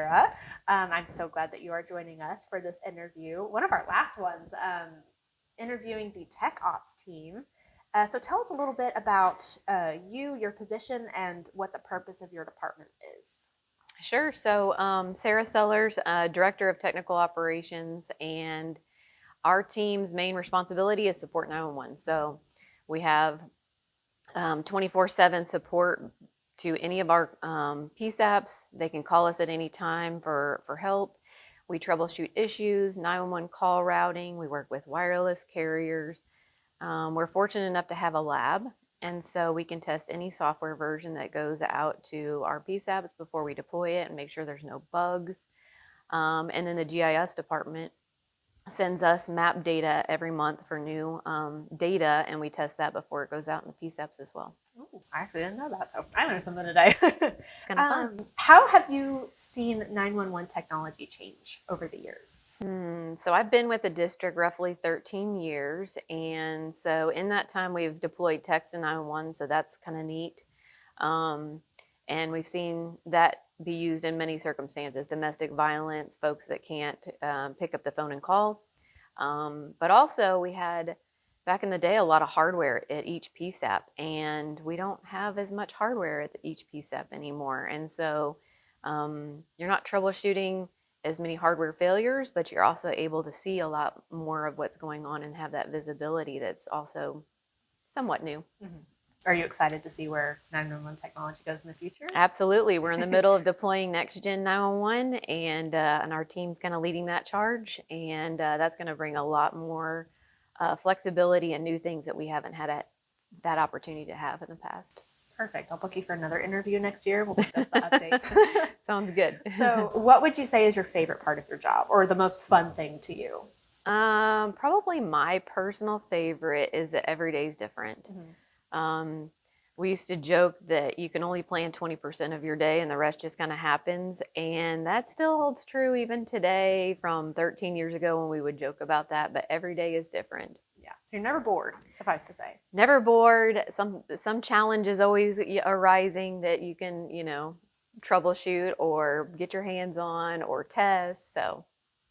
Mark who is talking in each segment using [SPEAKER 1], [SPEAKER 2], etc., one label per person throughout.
[SPEAKER 1] Sarah. I'm so glad that you are joining us for this interview. One of our last ones, interviewing the tech ops team. So tell us a little bit about you, your position, and what the purpose of your department is.
[SPEAKER 2] Sure. So Sarah Sellers, Director of Technical Operations, and our team's main responsibility is support 911. So we have 24/7 support to any of our PSAPS. They can call us at any time for help. We troubleshoot issues, 911 call routing. We work with wireless carriers. We're fortunate enough to have a lab, and so we can test any software version that goes out to our PSAPs before we deploy it and make sure there's no bugs. And then the GIS department sends us map data every month for new data, and we test that before it goes out in the PSAPs as well.
[SPEAKER 1] Ooh, I actually didn't know that, so I learned something today.
[SPEAKER 2] It's kind of fun.
[SPEAKER 1] How have you seen 911 technology change over the years?
[SPEAKER 2] So I've been with the district roughly 13 years, and so in that time we've deployed text to 911, so that's kind of neat. And we've seen that be used in many circumstances: domestic violence, folks that can't pick up the phone and call. But also we had, back in the day, a lot of hardware at each PSAP, and we don't have as much hardware at each PSAP anymore. And so you're not troubleshooting as many hardware failures, but you're also able to see a lot more of what's going on and have that visibility that's also somewhat new.
[SPEAKER 1] Mm-hmm. Are you excited to see where 911 technology goes in the future?
[SPEAKER 2] Absolutely. We're in the middle of deploying next gen 911, and our team's kind of leading that charge, and that's going to bring a lot more flexibility and new things that we haven't had that opportunity to have in the past.
[SPEAKER 1] Perfect. I'll book you for another interview next year. We'll discuss the updates.
[SPEAKER 2] Sounds good.
[SPEAKER 1] So what would you say is your favorite part of your job, or the most fun thing to you?
[SPEAKER 2] Probably my personal favorite is that every day is different. Mm-hmm. We used to joke that you can only plan 20% of your day and the rest just kind of happens. And that still holds true even today from 13 years ago when we would joke about that, but every day is different.
[SPEAKER 1] Yeah. So you're never bored, suffice to say.
[SPEAKER 2] Never bored. Some challenge is always arising that you can, troubleshoot or get your hands on or test. So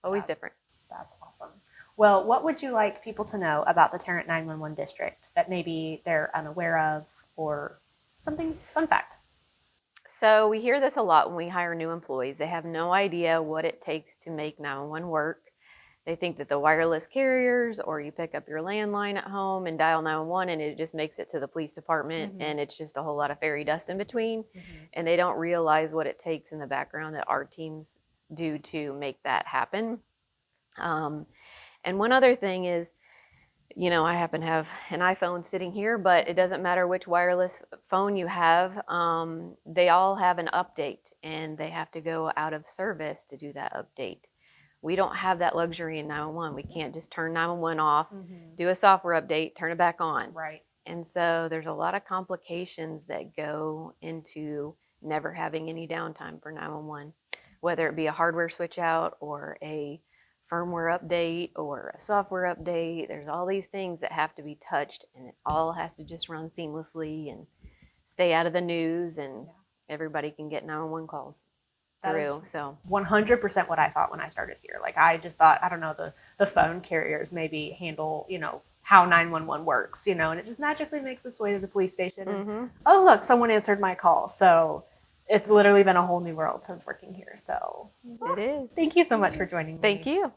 [SPEAKER 2] always different.
[SPEAKER 1] That's awesome. Well, what would you like people to know about the Tarrant 911 district that maybe they're unaware of, or something fun fact?
[SPEAKER 2] So we hear this a lot when we hire new employees. They have no idea what it takes to make 911 work. They think that the wireless carriers, or you pick up your landline at home and dial 911 and it just makes it to the police department, mm-hmm. and it's just a whole lot of fairy dust in between. Mm-hmm. And they don't realize what it takes in the background that our teams do to make that happen. And one other thing is, I happen to have an iPhone sitting here, but it doesn't matter which wireless phone you have. They all have an update, and they have to go out of service to do that update. We don't have that luxury in 911. We can't just turn 911 off, mm-hmm. do a software update, turn it back on.
[SPEAKER 1] Right.
[SPEAKER 2] And so there's a lot of complications that go into never having any downtime for 911, whether it be a hardware switch out or a firmware update or a software update. There's all these things that have to be touched, and it all has to just run seamlessly and stay out of the news, and everybody can get 911 calls through. So
[SPEAKER 1] 100% what I thought when I started here. Like, I just thought, I don't know, the phone carriers maybe handle, how 911 works, and it just magically makes its way to the police station. And, mm-hmm. Oh, look, someone answered my call. So it's literally been a whole new world since working here. So
[SPEAKER 2] it is.
[SPEAKER 1] Thank you so much for joining me.
[SPEAKER 2] Thank you.